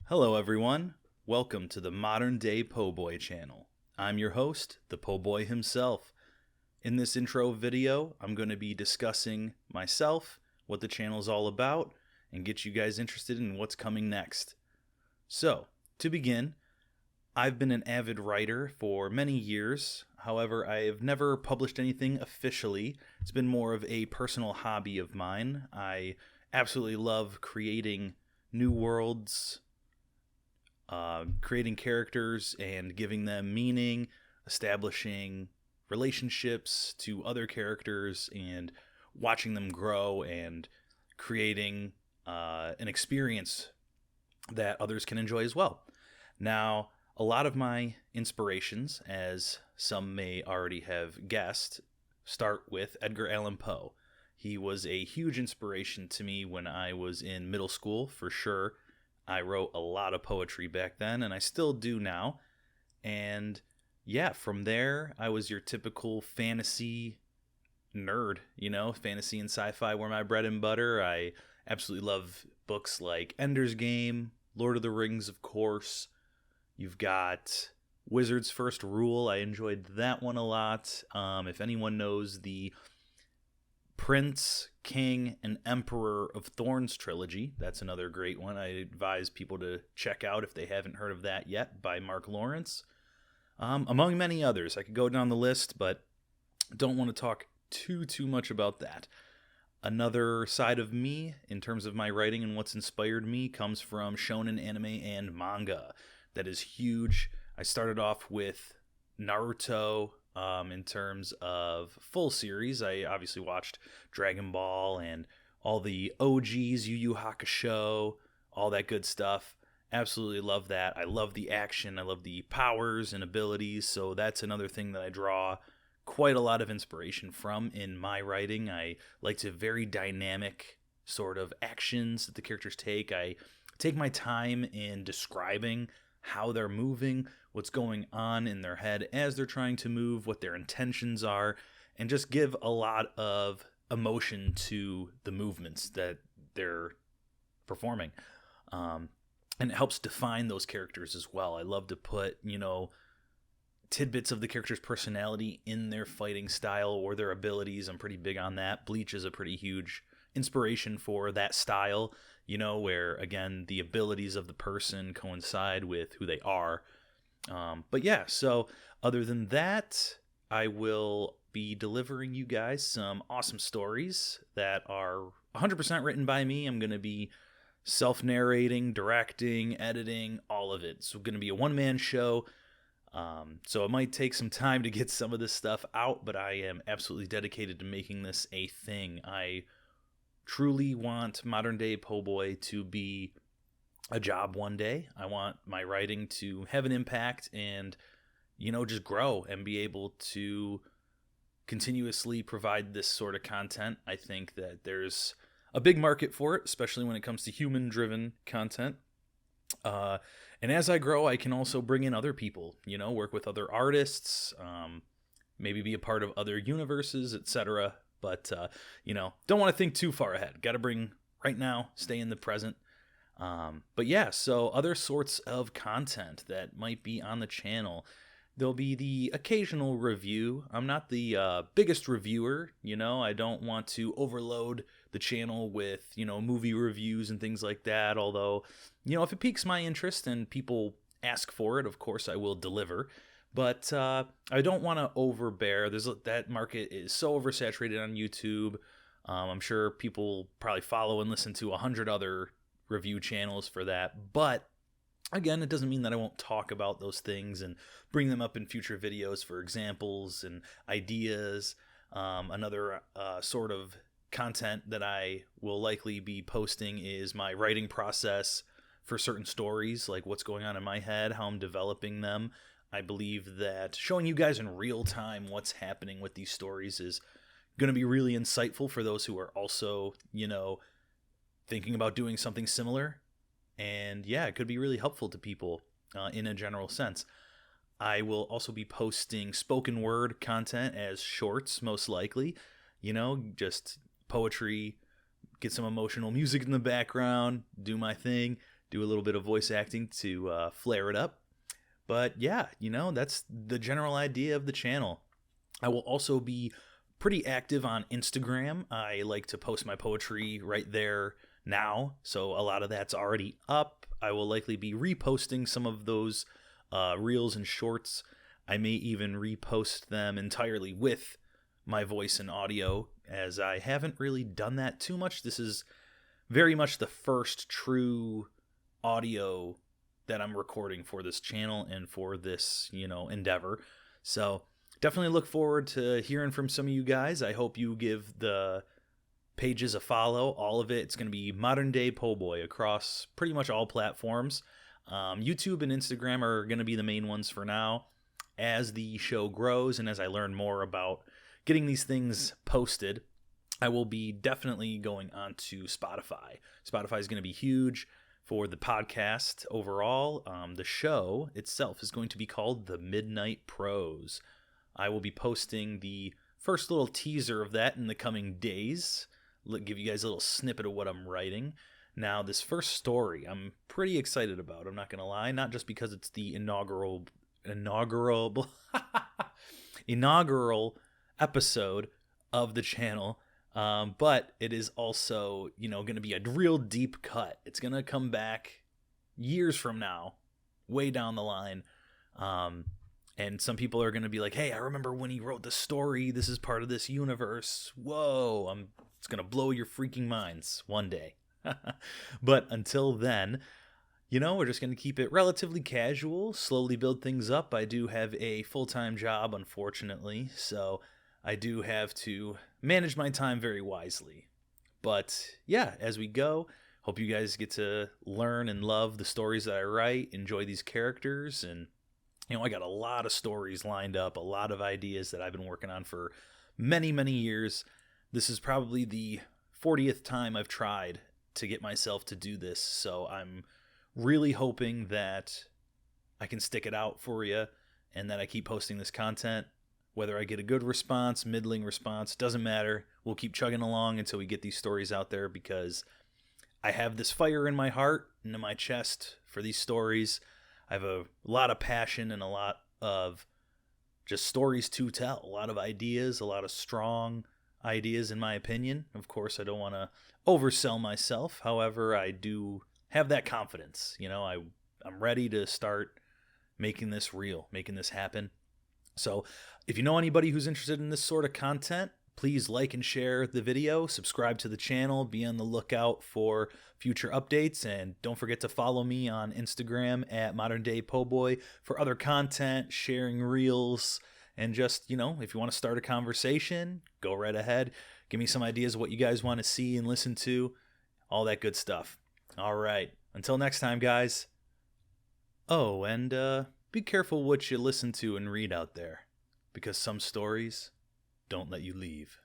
Hello everyone, welcome to the Modern Day Poe Boy channel. I'm your host, the Poe Boy himself. In this intro video, I'm going to be discussing myself, what the channel is all about, and get you guys interested in what's coming next. So, to begin, I've been an avid writer for many years. However, I have never published anything officially. It's been more of a personal hobby of mine. I absolutely love creating new worlds, creating characters and giving them meaning, establishing relationships to other characters, and watching them grow and creating an experience that others can enjoy as well. Now, a lot of my inspirations, as some may already have guessed, start with Edgar Allan Poe. He was a huge inspiration to me when I was in middle school, for sure. I wrote a lot of poetry back then, and I still do now. And yeah, from there, I was your typical fantasy nerd, fantasy and sci-fi were my bread and butter. I absolutely love books like Ender's Game, Lord of the Rings, of course. You've got Wizard's First Rule. I enjoyed that one a lot. If anyone knows the Prince, King, and Emperor of Thorns trilogy, that's another great one. I advise people to check out if they haven't heard of that yet, by Mark Lawrence. Among many others. I could go down the list, but don't want to talk too much about that. Another side of me, in terms of my writing and what's inspired me, comes from shonen anime and manga. That is huge. I started off with Naruto. In terms of full series, I obviously watched Dragon Ball and all the OGs, Yu Yu Hakusho, all that good stuff. Absolutely love that. I love the action. I love the powers and abilities. So that's another thing that I draw quite a lot of inspiration from in my writing. I like to very dynamic sort of actions that the characters take. I take my time in describing how they're moving, what's going on in their head as they're trying to move, what their intentions are, and just give a lot of emotion to the movements that they're performing. And it helps define those characters as well. I love to put, tidbits of the character's personality in their fighting style or their abilities. I'm pretty big on that. Bleach is a pretty huge inspiration for that style, where, again, the abilities of the person coincide with who they are. But yeah, so other than that, I will be delivering you guys some awesome stories that are 100% written by me. I'm going to be self-narrating, directing, editing, all of it. It's going to be a one-man show. So it might take some time to get some of this stuff out, but I am absolutely dedicated to making this a thing. I truly want Modern Day Poe Boy to be a job one day. I want my writing to have an impact and, just grow and be able to continuously provide this sort of content. I think that there's a big market for it, especially when it comes to human-driven content. And as I grow, I can also bring in other people, work with other artists, maybe be a part of other universes, etc. But, don't want to think too far ahead. Got to bring right now, stay in the present. But yeah, so other sorts of content that might be on the channel. There'll be the occasional review. I'm not the biggest reviewer, I don't want to overload the channel with, movie reviews and things like that. Although, if it piques my interest and people ask for it, of course I will deliver. But I don't want to overbear. That market is so oversaturated on YouTube. I'm sure people probably follow and listen to 100 other review channels for that. But again, it doesn't mean that I won't talk about those things and bring them up in future videos for examples and ideas. Another sort of content that I will likely be posting is my writing process for certain stories, like what's going on in my head, how I'm developing them. I believe that showing you guys in real time what's happening with these stories is going to be really insightful for those who are also, thinking about doing something similar. And yeah, it could be really helpful to people in a general sense. I will also be posting spoken word content as shorts, most likely. Just poetry, get some emotional music in the background, do my thing. do a little bit of voice acting to flare it up. But yeah, that's the general idea of the channel. I will also be pretty active on Instagram. I like to post my poetry right there now, so a lot of that's already up. I will likely be reposting some of those reels and shorts. I may even repost them entirely with my voice and audio, as I haven't really done that too much. This is very much the first true audio that I'm recording for this channel and for this, endeavor. So definitely look forward to hearing from some of you guys. I hope you give the pages a follow. All of it. It's going to be Modern Day Poe Boy across pretty much all platforms. YouTube and Instagram are going to be the main ones for now. As the show grows and as I learn more about getting these things posted, I will be definitely going on to Spotify. Spotify is going to be huge for the podcast overall. The show itself is going to be called The Midnight Prose. I will be posting the first little teaser of that in the coming days. Give you guys a little snippet of what I'm writing. Now, this first story I'm pretty excited about, I'm not going to lie, not just because it's the inaugural episode of the channel, but it is also, going to be a real deep cut. It's going to come back years from now, way down the line, and some people are going to be like, hey, I remember when he wrote the story. This is part of this universe. Whoa, it's going to blow your freaking minds one day. But until then, we're just going to keep it relatively casual, slowly build things up. I do have a full-time job, unfortunately, so I do have to manage my time very wisely. But yeah, as we go, hope you guys get to learn and love the stories that I write, enjoy these characters, and I got a lot of stories lined up, a lot of ideas that I've been working on for many, many years. This is probably the 40th time I've tried to get myself to do this, so I'm really hoping that I can stick it out for you and that I keep posting this content. Whether I get a good response, middling response, doesn't matter. We'll keep chugging along until we get these stories out there, because I have this fire in my heart and in my chest for these stories. I have a lot of passion and a lot of just stories to tell, a lot of ideas, a lot of strong ideas in my opinion. Of course, I don't want to oversell myself. However, I do have that confidence. I'm ready to start making this real, making this happen. So if you know anybody who's interested in this sort of content, please like and share the video, subscribe to the channel, be on the lookout for future updates, and don't forget to follow me on Instagram at Modern Day Poe Boy for other content, sharing reels, and just, if you want to start a conversation, go right ahead. Give me some ideas of what you guys want to see and listen to, all that good stuff. All right, until next time, guys. Oh, and be careful what you listen to and read out there, because some stories don't let you leave.